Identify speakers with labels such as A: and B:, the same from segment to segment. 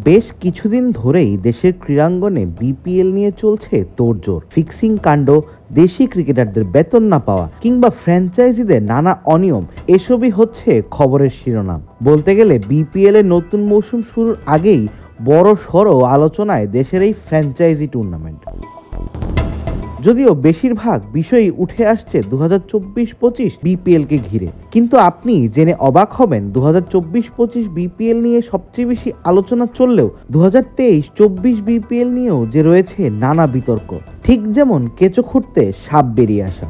A: বেশ কিছুদিন ধরেই দেশের ক্রীড়াঙ্গনে বিপিএল নিয়ে চলছে তোড়জোড়। ফিক্সিং কাণ্ড, দেশি ক্রিকেটারদের বেতন না পাওয়া কিংবা ফ্র্যাঞ্চাইজিদের নানা অনিয়ম, এসবই হচ্ছে খবরের শিরোনাম। বলতে গেলে বিপিএল এর নতুন মৌসুম শুরুর আগেই বড় সড় আলোচনায় দেশের এই ফ্র্যাঞ্চাইজি টুর্নামেন্ট। যদিও বেশিরভাগ বিষয়ই উঠে আসছে 2024-25 বিপিএল কে ঘিরে, কিন্তু আপনি জেনে অবাক হবেন 2024-25 বিপিএল নিয়ে সবচেয়ে বেশি আলোচনা চললেও 2023-24 বিপিএল নিয়েও যে রয়েছে নানা বিতর্ক। ঠিক যেমন কেঁচো খুঁড়তে সাপ বেরিয়ে আসা।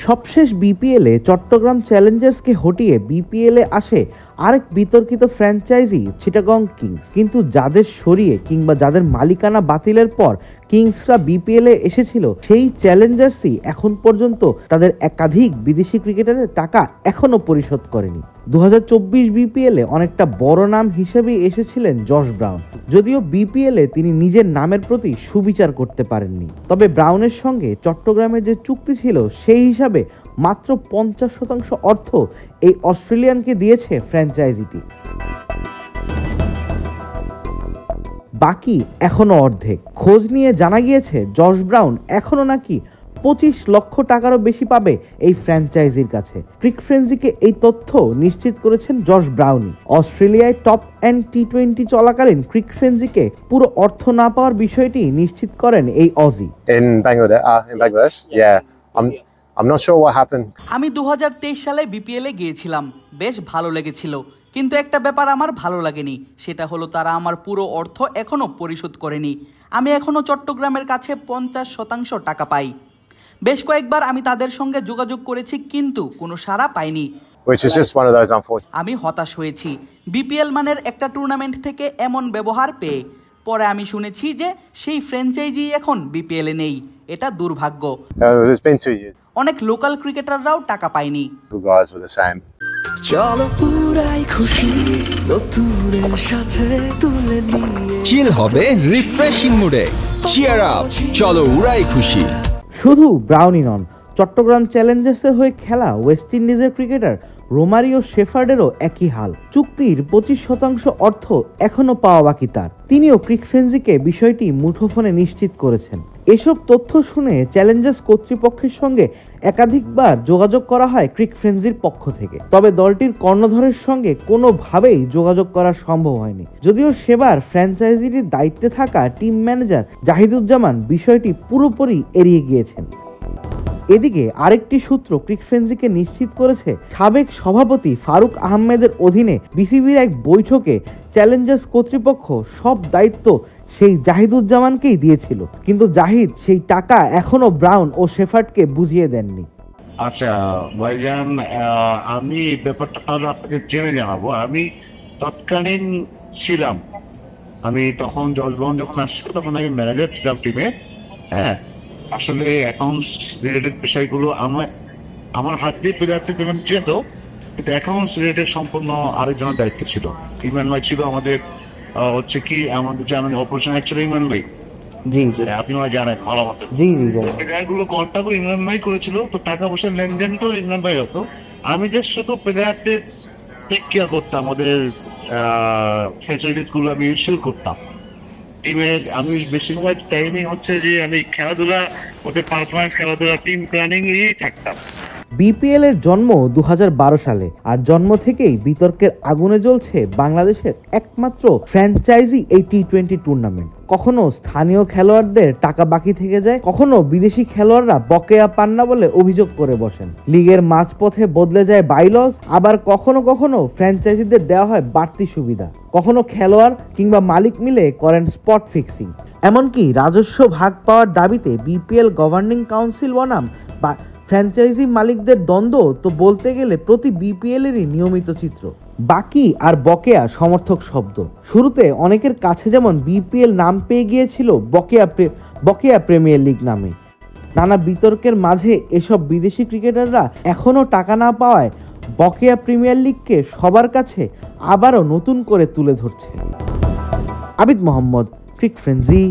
A: সবশেষ বিপিএলে চট্টগ্রাম চ্যালেঞ্জার্সকে হটিয়ে বিপিএলে আসে আরেক বিতর্কিত ফ্র্যাঞ্চাইজি চিটাগং কিংস। কিন্তু যাদের সরিয়ে কিংবা যাদের মালিকানা বাতিলের পর কিংসরা বিপিএলে এসেছিল, সেই চ্যালেঞ্জার্সই এখন পর্যন্ত তাদের একাধিক বিদেশি ক্রিকেটারের টাকা এখনো পরিশোধ করেনি। 2024 বিপিএলে অনেকটা বড় নাম হিসেবেই এসেছিলেন জশ ব্রাউন। যদিও বিপিএলে তিনি নিজের নামের প্রতি সুবিচার করতে পারেননি, তবে ব্রাউনের সঙ্গে চট্টগ্রামের যে চুক্তি ছিল সেই হিসাবে মাত্র 50% অর্থ এই অস্ট্রেলিয়ানকে দিয়েছে ফ্র্যাঞ্চাইজিটি। বাকি এখনো অর্ধেক। খোঁজ নিয়ে জানা গিয়েছে জশ ব্রাউন এখনো নাকি 25 লক্ষ টাকারও বেশি পাবে এই ফ্র্যাঞ্চাইজির কাছে। ক্রিকফ্রেন্সিকে এই তথ্য নিশ্চিত করেছেন জশ ব্রাউনই। অস্ট্রেলিয়ায় টপ এন্ড টি20 চলাকালীন ক্রিকফ্রেন্সিকে পুরো অর্থ না পাওয়ার বিষয়টি নিশ্চিত করেন এই Aussie.
B: In Bangladesh, yeah. I'm not sure what happened.
C: আমি 2023 সালে বিপিএলে গিয়েছিলাম, বেশ ভালো লেগেছিল, কিন্তু একটা ব্যাপার আমার ভালো লাগেনি, সেটা হলো তারা আমার পুরো অর্থ এখনো পরিশোধ করেনি। আমি এখনো চট্টগ্রামের কাছে 50% টাকা পাই। বেশ কয়েকবার আমি তাদের সঙ্গে যোগাযোগ করেছি, কিন্তু কোনো সাড়া পাইনি। আমি হতাশ হয়েছি বিপিএল মানের একটা টুর্নামেন্ট থেকে এমন ব্যবহার পেয়ে। পরে আমি শুনেছি যে সেই ফ্র্যাঞ্চাইজি এখন বিপিএলে নেই। এটা দুর্ভাগ্য। অনেক লোকাল ক্রিকেটাররাও টাকা পায়নি।
D: চলো পুরাই খুশি নতুনের সাথে তুলে নিয়ে
E: চিল হবে রিফ্রেশিং মুডে। চিয়ার আপ, চলো উড়াই খুশি।
A: শুধু ব্রাউনই নন, চট্টগ্রাম চ্যালেঞ্জার্সের হয়ে খেলা ওয়েস্ট ইন্ডিজের ক্রিকেটার রোমারিও শেফার্ডেরও একই হাল। চুক্তির 25% অর্থ এখনো পাওয়া বাকি তার। তিনিও ক্রিকফ্রেন্সিকে বিষয়টি মুঠোফোনে নিশ্চিত করেছেন। এসব তথ্য শুনে চ্যালেঞ্জার্স কর্তৃপক্ষের সঙ্গে একাধিকবার যোগাযোগ করা হয় ক্রিকফ্রেন্সির পক্ষ থেকে, তবে দলটির কর্ণধরের সঙ্গে কোনোভাবেই যোগাযোগ করা সম্ভব হয়নি। যদিও সেবার ফ্র্যাঞ্চাইজিটির দায়িত্বে থাকা টিম ম্যানেজার জাহিদুজ্জামান বিষয়টি পুরোপুরি এড়িয়ে গিয়েছেন। এদিকে আরেকটি সূত্র ক্রিকফ্রেন্সিকে নিশ্চিত করেছে সাবেক সভাপতি ফারুক আহমেদের অধীনে বিসিবির এক বৈঠকে চ্যালেঞ্জার্স কর্তৃপক্ষ সব দায়িত্ব সেই জাহিদুজ্জামানকেই দিয়েছিল, কিন্তু জাহিদ সেই টাকা এখনো ব্রাউন ও শেফার্ডকে বুঝিয়ে দেননি।
F: আচ্ছা ভাইজান, আমি ব্যাপারটা আপনাকে জেনে জানাবো। আমি তৎকালীন ছিলাম, আমি তখন জশ ব্রাউন যখন আসছিল তখন আমি ম্যানেজার ছিলাম টিমে। হ্যাঁ, আসলে অ্যাকাউন্টস রিলেটেড বিষয়গুলো আমার হাত দিয়ে প্লেয়ারদের পেমেন্ট যেত, কিন্তু অ্যাকাউন্টস রিলেটেড সম্পূর্ণ আরেকজনের দায়িত্ব ছিল। ইমরান ভাই ছিল আমাদের, হচ্ছে কি আমাদের যে অপারেশন ছিল ইমরান ভাই। জি জি, আপনি জানেন ভালো মতো। জি জি, প্লেয়ারগুলো কন্ট্যাক্ট ইমরান ভাই করেছিল, তো টাকা পয়সার লেনদেন তো ইমরান ভাই হতো। আমি যে শুধু প্লেয়ারদের টেক কেয়ার করতাম, ওদের ফ্যাসিলিটিস গুলো আমি ইনস্টল করতাম টিমের। আমি বেশিরভাগ টাইমে হচ্ছে যে আমি খেলাধুলা, ওদের পারফরমেন্স, খেলাধুলা, টিম প্ল্যানিং নিয়েই থাকতাম।
A: বিপিএল এর জন্ম 2012 সালে, আর জন্ম থেকেই বিতর্কের আগুনে জ্বলছে বাংলাদেশের একমাত্র ফ্র্যাঞ্চাইজি এই টি20 টুর্নামেন্ট। কখনো স্থানীয় খেলোয়াড়দের টাকা বাকি থেকে যায়, কখনো বিদেশি খেলোয়াড়রা বকেয়া পান না বলে অভিযোগ করে বসেন। লিগের মাঝপথে বদলে যায় বাইলজ, আবার কখনো কখনো ফ্র্যাঞ্চাইজিদের দেওয়া হয় বাড়তি সুবিধা, কখনো খেলোয়াড় কিংবা মালিক মিলে করেন স্পট ফিক্সিং। এমনকি রাজস্ব ভাগ পাওয়ার দাবিতে বিপিএল গভর্নিং কাউন্সিল বনাম বা ফ্র্যাঞ্চাইজি মালিকদের দ্বন্দ্ব তো বলতে গেলে প্রতি বিপিএলেরই নিয়মিত চিত্র। বাকি আর বকেয়া সমর্থক শব্দ। শুরুতে অনেকের কাছে যেমন বিপিএল নাম পেয়ে গিয়েছিল বকেয়া প্রিমিয়ার লিগ নামে। নানা বিতর্কের মাঝে এসব বিদেশি ক্রিকেটাররা এখনও টাকা না পাওয়ায় বকেয়া প্রিমিয়ার লিগকে সবার কাছে আবারও নতুন করে তুলে ধরছে। আবিদ মোহাম্মদ, ক্রিকফ্রেন্সি।